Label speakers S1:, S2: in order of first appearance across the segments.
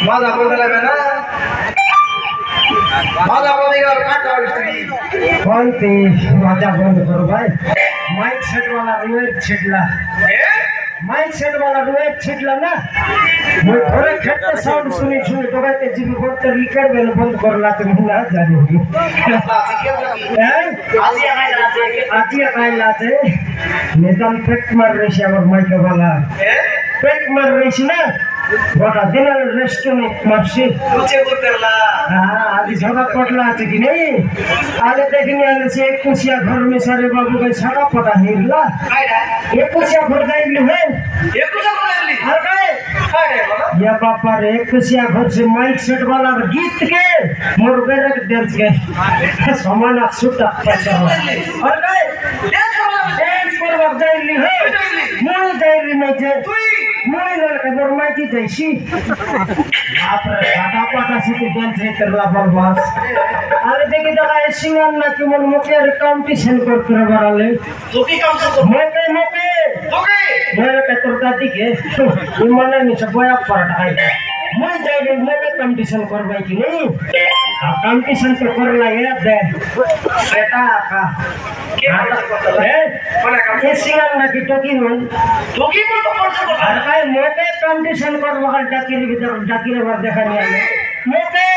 S1: মাজা বলতে লাগবে না মাজা বলতে গেলে কাটা স্ত্রী
S2: কোনটি মাজা বন্ধ করো ভাই माइक सेट वाला रुएट छिटला माइक सेट वाला रुएट छिटला ना मैं थोड़े खेते साउंड सुनी सुनी तो कहते जीवी बोलते रिकॉर्ड में बंद करला तो ना जानेगी आज ये काय लाते निदान पेट मार रही है और माइक वाला पेट मार रही ना बड़ा दिन रेस्टोरेंट मार्सी
S1: नीचे बोलतेला
S2: हां आज झगड़ा पड़ला है कि नहीं आले देखने आले से एक कुसिया घर में सारे बाबू का छाड़ा पटा हिरला एक कुसिया घर जाइली है
S1: एक कुछ बोलली
S2: अरे ये बापा रे एक कुसिया घर से माइक सेट वाला गीत के मोर बेरे के डांस के समान सुटा पचा अरे डांस करवा जाइली है मोर जाइली नहीं जे मोर लड़का बरमाई की जैसी बाप रे घाटा पाटा से डांस है करला बरबास अरे देखि तो ए सिंगर ना कि मन मुके कंपटीशन करते बराले
S1: तो की काम से
S2: मोके मेरे पे तो दादी के ये मन में सब बया पड़ है मैं जाइए मोके कंपटीशन करवाई कि नहीं कंपटीशन तो कर लगे दे बेटा का ये सिंगर ना कि टोकी मन
S1: तो कौन से
S2: अरे भाई मोके कंपटीशन करवा डाकिर बार देखा नहीं आले मोके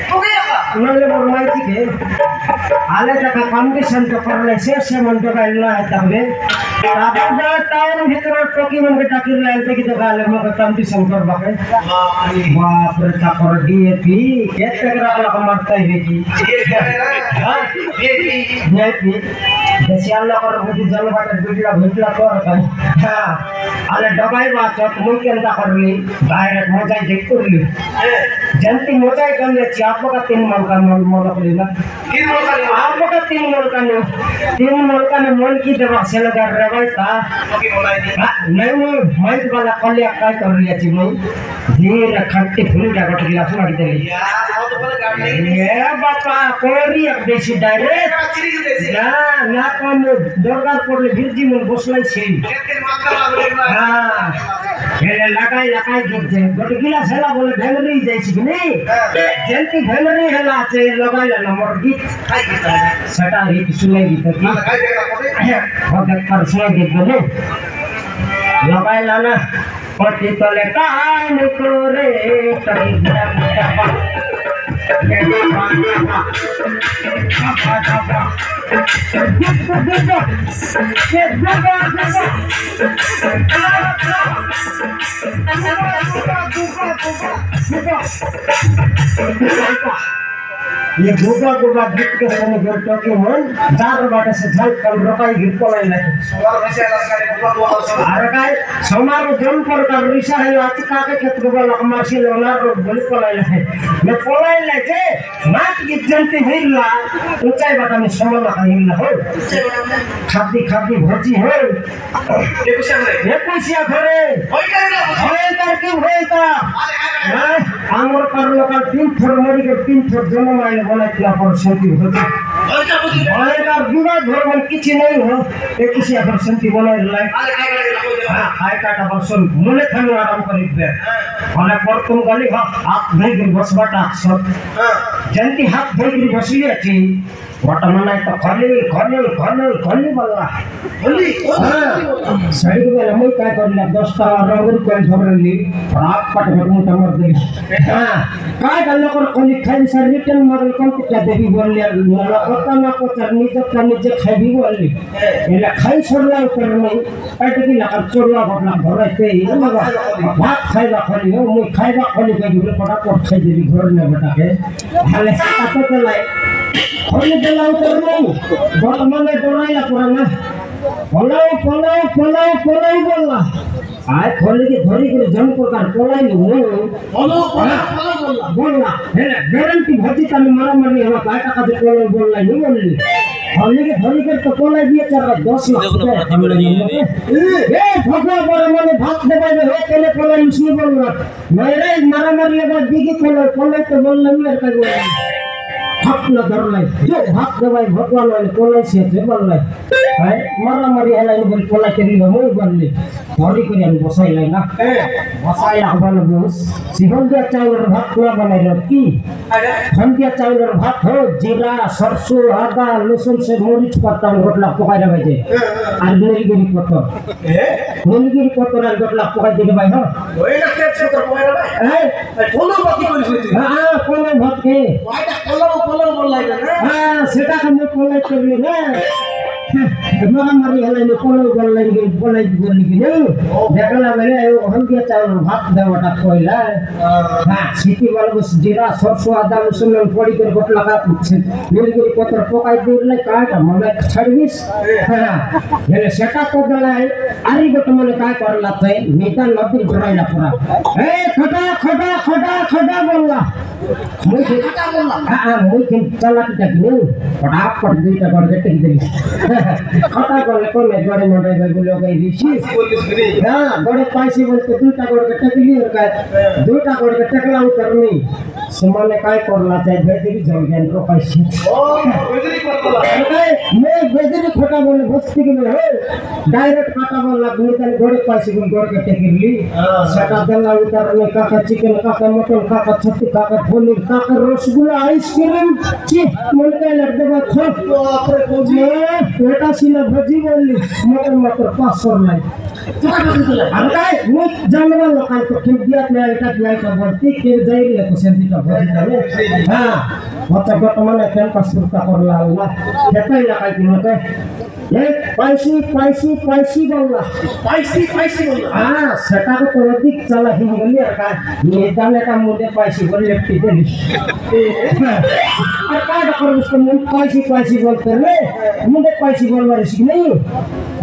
S1: तो क्या
S2: नले बरमाई के आले तक कंपटीशन तो करले से मन तो गाइला है तबे आप जा टाउन भीतर टोकी मन के डाकिर लाइल के तो गाले मोके कंपटीशन करवा के बाप रे चाकर डीएपी के तगरा वाला मारता है की हां डीएपी जैसे अल्लाह कर बुद्धि जल बाटे बिटला कर हां आले दबाई बात मुई केनता करली डायरेक्ट मोजाई देख करली जनती मोजाई कर ले आप का 3 मन का मोल करली ना
S1: 3 मन का
S2: आप का 3 मन का मोल की दवा से लगा रवाई था
S1: की बोलाई दी
S2: नहीं माइक वाला कलिया काय कर लिया छी मुई धीर खट्टी फुल का गट गिलास मार देली
S1: यार वो तो बोले गाड़ी नहीं
S2: ये बापा कोरी एक देसी डायरेक्ट
S1: चिरी के देसी
S2: ना कम दरबार पड़ले गिरजी मन बसलाई छी
S1: के मात्रा बोले
S2: हां हेले लगाई गिर जे गट गिलास हेला बोले भेंगरी जाई छी कि नहीं जल्दी भेंगरी हेला से लगाई ना मोर गीत
S1: काय गीता
S2: सटा रे सुनाई गीत की
S1: काय देगा पड़े
S2: हो देख कर सुनाई गीत ने लगाई लाना पटी तले काम करे तई ये गोगा गीत के समय घर टोके मन जार बाटे से झल कल रोकाई गिर पलाई लागे
S1: सोमवार वैसे लसकारे गोगा
S2: अरे काय समारो जन पर का रिसा है आती काके खेत गोगा लकमासी लोना रो बोली पलाई लागे मैं पलाई लागे नाट गीत जनते हिरला ऊंचाई बाटा में समला हिरला हो खादी भोजी हो
S1: ये
S2: कुसिया घरे
S1: होई करे
S2: होय की होयता आमर कर लोका 3 फरवरी के 3 थोर जन्म आइले बनाइला पर शांति होते होय का विवाद धर्म किछि नहीं हो एक कुसिया घर शांति बनाइ लाई हाय काटा बसन मुले थाने आराम करि दे भने पर तुम गली हाथ नहीं गिर बसबाटा सब जनती हाथ धोई गिर बसली अछि वर्तमान तो खली बल्ला
S1: खली
S2: साइड में हम काय करला 10 टा रंगुर कोन धरली रात पट घटमु तमर दे हां काय गल्ला कर खली खाई सर रिटर्न मॉडल कोन के देवी बोलले लखता ना को चरनी तो निजे खाई बोलली एला खाई छोड़ला ऊपर नहीं काट की लगा छोड़ला घटना धरते भात खाइबा खली हो मुई खाइबा खली के गिरे फटाफट खाई देली घर में बेटा के हाले सातो तो लाई खली देलाउ तो नहीं वर्तमान में डराइला पुराना पलाऊ बोलला आय खोले के धरी के जन प्रकार पलाई नहीं बोलला हेले गारंटी भती त मारा मारी हवा काय टाका दे पलाई बोलला नहीं बोलली खोले के धरी के तो पलाई दिए 10 लाख ए भगवा पर माने भात देबे हे केले पलाई उसने बोलला मेरे मारा मारी लगा दिगी पलाई तो बोलला नहीं का बोलला ভাবনা ধরলাই যে ভাব দেবাই ভগবান হইলে পলাইছে যে বললাই হ্যাঁ মারামারি হেলাই বল পলাই করি মই বললি ধরি করে আমি বসাইলাই না বসাই আহ্বান বুঝ সিহন দিয়া চাউলের ভাত না বানাইল কি ধান দিয়া চাউলের ভাত হো জিরা সরষে আদা লসুন সে মরিচ পাতা গোটলা পকাই রাখে আর নীলগিরি পত্তর নীলগিরি পত্তর আর গোটলা পকাই দিকে ভাই হ্যাঁ
S1: ওইটা কেট সুতর পয়রা ভাই
S2: হ্যাঁ
S1: কোন বাকি করিস তুই
S2: হ্যাঁ কোন ভাত কে
S1: ওইটা কলম বললাই না
S2: হ্যাঁ সেটা আমি পলাই করলি না মারামারি হেলাই পলাই বললাই পলাই বললি কি দেখলা মানে হলদিয়া চাউল ভাত দেওয়াটা কইলা হ্যাঁ সিটি বলবো জিরা সরষে আদা রসুন পড়ি করে গোটলা কাটছে নীলগিরি পত্র পকাই দিলে কাটা মনে ছাড়বিস হ্যাঁ হেলে সেটা তো গলায় আরি গোটা মনে কাজ করলা তাই নেতা নদীর ঘোরাইলা পুরা এই খটা খটা খটা খটা বললা মই খটা বললা হ্যাঁ মই চালাকিটা কি ফটাফট দুইটা করে কেটে দিলি খটা করলে কোনে গড়ে মোড়ে বলে ওই ঋষি
S1: বলিস রে
S2: হ্যাঁ গড়ে পাইছি বলতে দুইটা করে কেটে দিলি ওর কাজ দুইটা করে টেকলা উতরনি সমানে কাজ করলা চাই বেদিকে জলজ্ঞান তো পাইছি
S1: ও ওইদিকে করতলা
S2: मैं बेदरी खोटा बोले बस्ती के में डायरेक्ट काटा बोला गुणितन गोड़े पासी गुण गोड़ के टेकिरली सटा दल्ला उतारने काका चिकन काका मटन काका छत्ती काका पनीर काका रसगुल्ला आइसक्रीम ची मन के लग देबा खो अपरे खोजी बेटा सीना भजी बोलली मटन मटर 500 लाई अरे काय मैं जानवा लोकाल को के दिया में एटा दिया का भर्ती के जाई ले को सेंटीटा भर्ती हां मत गट माने कैंपस सुरता करला ना केटाई लागाई दिनते ए पैसी पैसी पैसी बोलला
S1: पैसी बोलला
S2: हां सेटा को तो अधिक चला ही गली का नेताने का मुंडे पैसी बोल लेफ्टी देली और का कर उसको मुंडे पैसी बोलते रे मुंडे पैसी बोलवा रे नहीं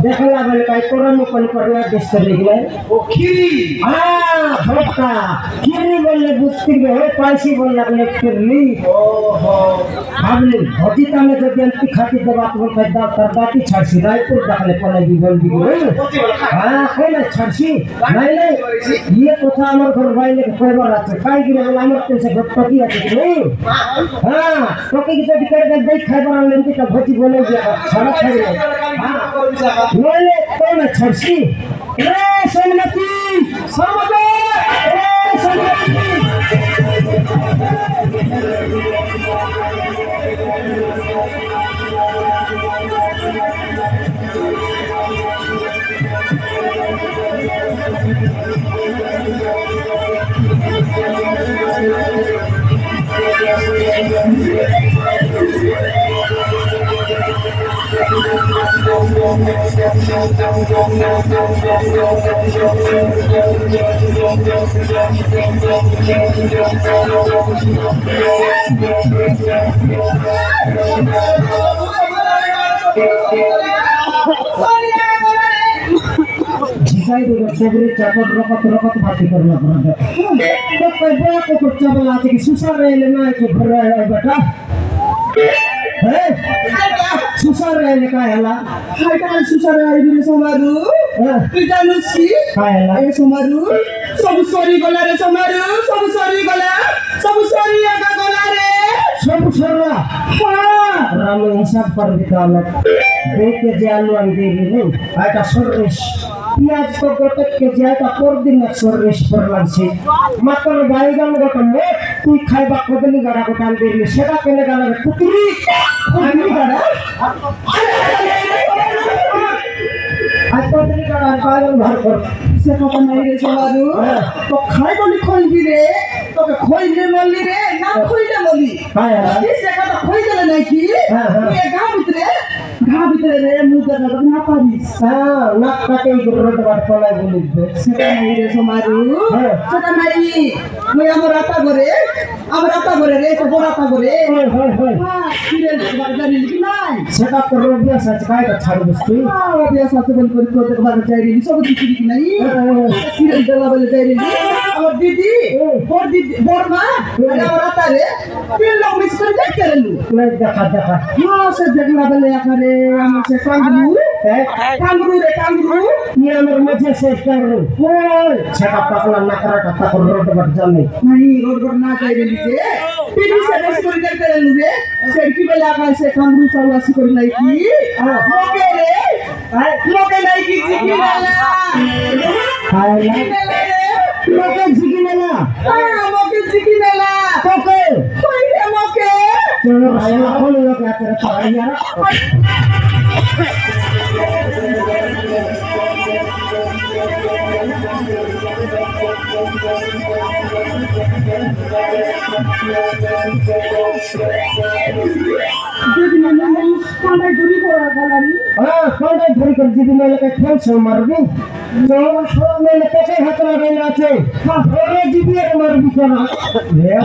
S2: देखला वाले काय कोरन कोन करना देश कर लेगे
S1: ओ खीरी
S2: हां भक्ता खीरी बोलले बुस्ती में है पैसी बोलला लेफ्टी ली
S1: ओहो
S2: भाबली हजिता में जब अंति खाती दबात बोल पैदा करदाती छासी रायपुर डाले पले भी बोल दी हां कोई ना छासी नहीं ये কথা আমার ঘর বাইরে কয়বার আছে কাই গিরে বলে আমার কাছে গটপতি আছে কি नहीं हां তোকে কি যদি করে দেখ খাইবার আনলেন কি ভতি বলে যে ছাড়া ছাড়ি हां নইলে কোই না ছাসি রে সোমনাথি সর্বদে রে সোমনাথি जिसाई दो सबरे चापट रकत भाती करना पड़ता तो कोई बड़ा को कुछ चावल आते कि सुसर रहे लेना कि भर रहा है बेटा है सुसर रहे ले का हला हाय का सुसर रहे बिरे सोमारू तू जानुसी का हला ए सोमारू सब सरी गला रे सोमारू सब सरी गला आगा गला रे सब सरला हां राम हिसाब कर दिखाला देख के जालू अंदे रे आटा सररेश पियाज को गोटक के जायका पर दिन सररेश पर लागছে মাত্র বাইগান গোটা মে তুই খাইবা কদলি গাড়া গোটা দিলি সেটা কেনে গালা কুকুরি কদলি গাড়া আজ কদলি গাড়া বাইগান ভার কর সে কথা নাই রে সবারু তো খাইবনি খইবি রে তোকে খইলে মলি রে না খইলে মলি হ্যাঁ সে কথা খই গেলে নাকি তুই গা ভিতরে রে মুদা না পারিস হ্যাঁ না কাটে গোট বাট পলাই বলিবে সেটা নাই রে সমারু সেটা নাই মই আমার আতা ঘরে রে সব আতা ঘরে হয় হ্যাঁ সিরে জানি কি নাই সেটা তো অভ্যাস আছে কাইটা ছাড়বস তুই অভ্যাস আছে বল করে তো একবার চাইরি সব কিছু কি নাই সিরে দেলা বলে চাইরি আমার দিদি বড় মা আমার আতা রে তিন লোক মিস করে দেখতে রেলু দেখা হ্যাঁ সে দেখলা বলে এখানে আমার সে কান্দু
S1: কামরু রে কামরু
S2: ये আমার মধ্যে শেষ করো
S1: বল
S2: সেটা পাকলা না করাটা তাকর রোড বাট জানি
S1: নাই রোড पर ना जाई रे नीचे टीवी से बस कर दे रे नुरे सेल्फी बेला का से कामरु सवासी कर लाई की मोके रे मोके नहीं की जिकी वाला
S2: हाय
S1: रे
S2: লোকে জিগিনা
S1: मोके जिकी वाला
S2: তোকে
S1: कोई रे मोके
S2: চলো ভাই কোন লোক আছে পাই यार
S1: যদি না কোনটা দূরি করা গলানি
S2: हां কোনটা ধরে করে জিবি মেলাকে খেলছো মারবি তো সব মেলে তোকে হাত লাগাই না আছে ওরে জিবি এর মারবি কেন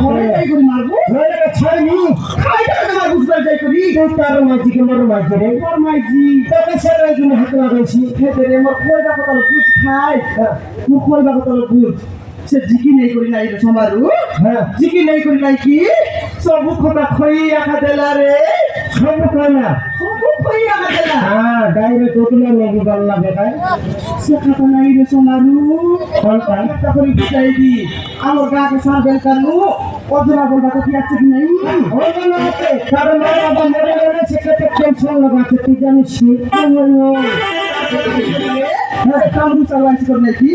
S1: ওরে তাই করে মারবো
S2: মেলাকে ছাড়নি
S1: খাইটা তোমার বুঝবার যাই করি
S2: তুই তার মাঝিকে মার মাঝে রে
S1: তোর মাইজি
S2: তোকে সেরাই দিন হাত লাগাইছি
S1: খেতে রে মোর কইবা কত বুঝ খাই মু কইবা কত বুঝ সে জিকি নেই করি নাই রে সমারু
S2: হ্যাঁ
S1: জিকি নেই করি নাই কি সব কথা খই আখা দেলা রে
S2: সব কইনা
S1: সব খই আখা দেলা
S2: হ্যাঁ ডাইরেক্ট ওগুলো নেবি গল্লা বেটায়
S1: সে কথা নাই রে সমারু
S2: কোনটা
S1: একটা করে বুঝাই দি আমার গাকে সাবেল কানু অজরা বলবা তো কি আছে কি নাই
S2: ওগুলো আছে কারণ বাবা মরে গেলে সেটাতে টেনশন লাগাচ্ছে তুই জানিস
S1: কামরু চালাইছি করে নাকি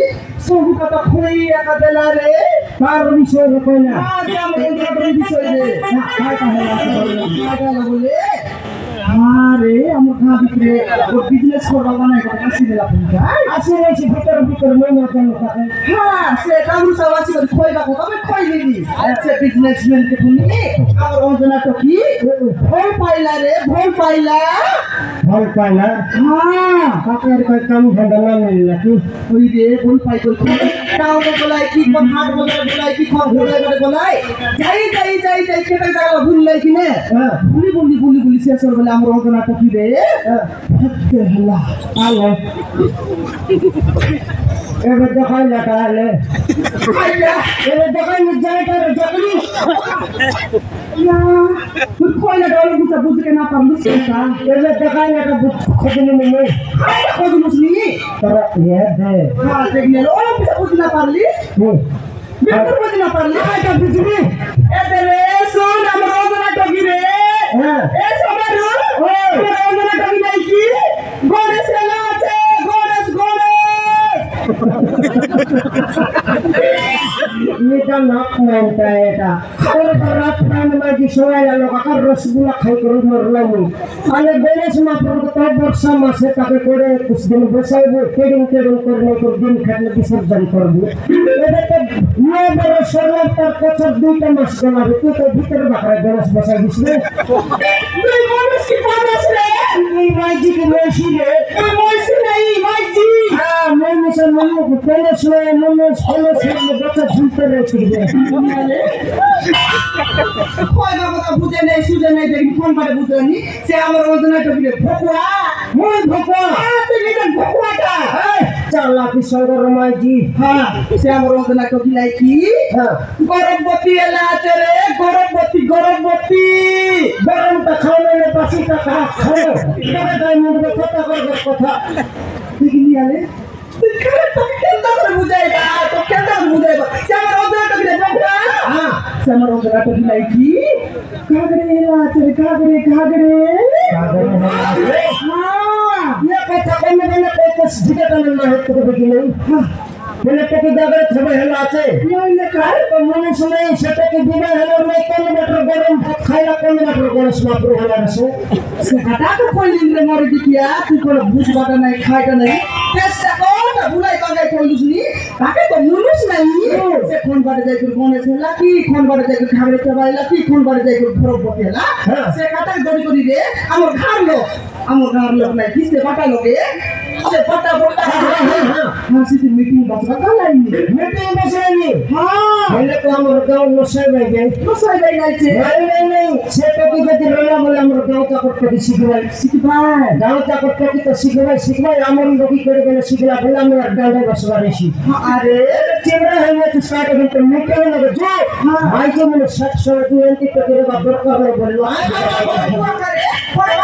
S1: সব কথা খই আখা দেলা রে
S2: তার বিষয় কইনা
S1: আজ আমার এই বিষয় রে
S2: না খাই তাহলে
S1: বলে আরে আমার ঘা ভিতরে ও বিজনেস করবা বানাই কথা কাশি দিলা পুনকা
S2: আসে রয়েছে ভিতর মনে কেন থাকে
S1: হ্যাঁ সে কামরু চালাইছি করে খইবা কথা আমি খই নিবি সে বিজনেসম্যান কে শুনি আমার অঞ্জনা তো কি ভয় পাইলা রে ভয় পাইলা
S2: ভাল পায় না
S1: হ্যাঁ
S2: কাকের কই কাম ধন্দা না মিল নাকি
S1: ওই রে ভয় পাই কই টাউনে বলাই কি কোন হাট বলাই বলাই কি কোন বলাই বলাই যাই যাই যাই যাই কেটে জায়গা ভুললাই কি নে
S2: হ্যাঁ
S1: বুলি শেষ হল বলে আমার অঞ্জনা তো কি রে হত্যে হলা
S2: আলে এবার দেখাই না তাহলে
S1: আইয়া
S2: এবার দেখাই না যায় তার চাকরি
S1: ইয়া তুই কইলা ডল বুঝা বুঝকে না পারলু সেটা
S2: এবার দেখাই না খোঁজনি মনে
S1: কত মুসলি
S2: তারা ইয়ে দে
S1: হ্যাঁ দেখলে ও বুঝা বুঝ না পারলি বিলকুল বুঝ না পারলি
S2: এটা বুঝবি
S1: এতে রে শোন আমার অঞ্জনা তো কি রে
S2: হ্যাঁ
S1: এ সবারু ও আমার অঞ্জনা তো কি নাই কি গণেশ এলা আছে গণেশ
S2: এটা নাক নামটা এটা তোর রাত প্রাণ মাঝি সবাই আলো কাকার রসগুলা খাই করে মরলাম আলে গণেশ মাপুর তো বর্ষা মাসে তাকে করে কিছুদিন বসাইবো ট্রেডিং করে দিন খাটলে বিসর্জন করবো এটা তো নয় বড় সরলার তার বছর 2টা মাস গলাবে তুই তো ভিতরে বাকড়া গণেশ বসাই দিস রে
S1: তুই গণেশ কি পাবস রে
S2: এই মাঝিকে মেশি রে
S1: তুই বলছি নাই মাইজি
S2: হ্যাঁ মনুষ্য গণেশ নয় মনুষ্য বছর ঝুলতে রেখে দিবে
S1: কয়বার কথা বুঝে নেই সুঝে নেই দেখি ফোন করে বুঝনি সে আমার অঞ্জনা তো কি রে ভকুয়া
S2: মই ভকো
S1: তুই নিজে ভকুয়াটা
S2: চালাকি সঙ্গর মাঝি
S1: হ্যাঁ সে আমার অঞ্জনা তো কি লাই কি
S2: হ্যাঁ
S1: গরবতী এলা আছে রে গরবতী
S2: গরমটা খাওয়ালে বাসিটা খাও তবে তাই মুখে কথা করবার কথা
S1: দেখি আলে তুই তো কেনটা করে বুঝাইবা তো কেনটা বুঝাইবা সে আমার অঞ্জনা তো কি রে ভকুয়া
S2: হ্যাঁ
S1: সে আমার অঞ্জনা তো কি লাই কি ঘাগরে এলা আছে রে ঘাগরে হ্যাঁ
S2: ये কথা কোন কোন কইতে জিগাটা না হতে হবে কি নাই বলে থেকে জায়গায় ছবে হেলা আছে
S1: নইলে কার
S2: তো মনে শুনে সেটাকে দিবে হেলার নাই কোন মিটার গরম ভাত খাইলা কোন মিটার গণেশ মাপুর হেলার আছে
S1: সে হাটা তো কইলিন রে মরে দিকিয়া তুই কোন বুঝবাটা নাই খাইটা নাই চেষ্টা কর না ভুলাই বাগাই কইলুস নি তাকে তো মুনুস নাই সে কোন বাড়ি যাই করে গণেশ হেলা কি কোন বাড়ি যাই করে খাগড়ে চাবাইলা কি কোন বাড়ি যাই করে ভরব বটেলা সে কাটা দড়ি করি রে আমার ঘর লোক নাই কি সে বাটা লোকে সে বাটা হ্যাঁ সে মিটিং বসবা কালাইনি
S2: মিটিং বসাইনি
S1: হ্যাঁ
S2: বলে তো আমার গাঁও নসাই ভাই গে
S1: বসাই দেই নাইছে
S2: নাই সেটা কি যদি রইলা বলে আমার গাঁও চাকর থেকে শিখবাই গাঁও চাকর থেকে তো শিখবাই আমার লোকি করে গেলে শিখলা বলে আমি আর গাঁও বসবা রেছি
S1: আরে
S2: চেমরা হয়ে গেছে সাইড কিন্তু মিটিং লাগে যে ভাই যে মানে 60 তুই এন্টি করে বা দরকার বলে
S1: করে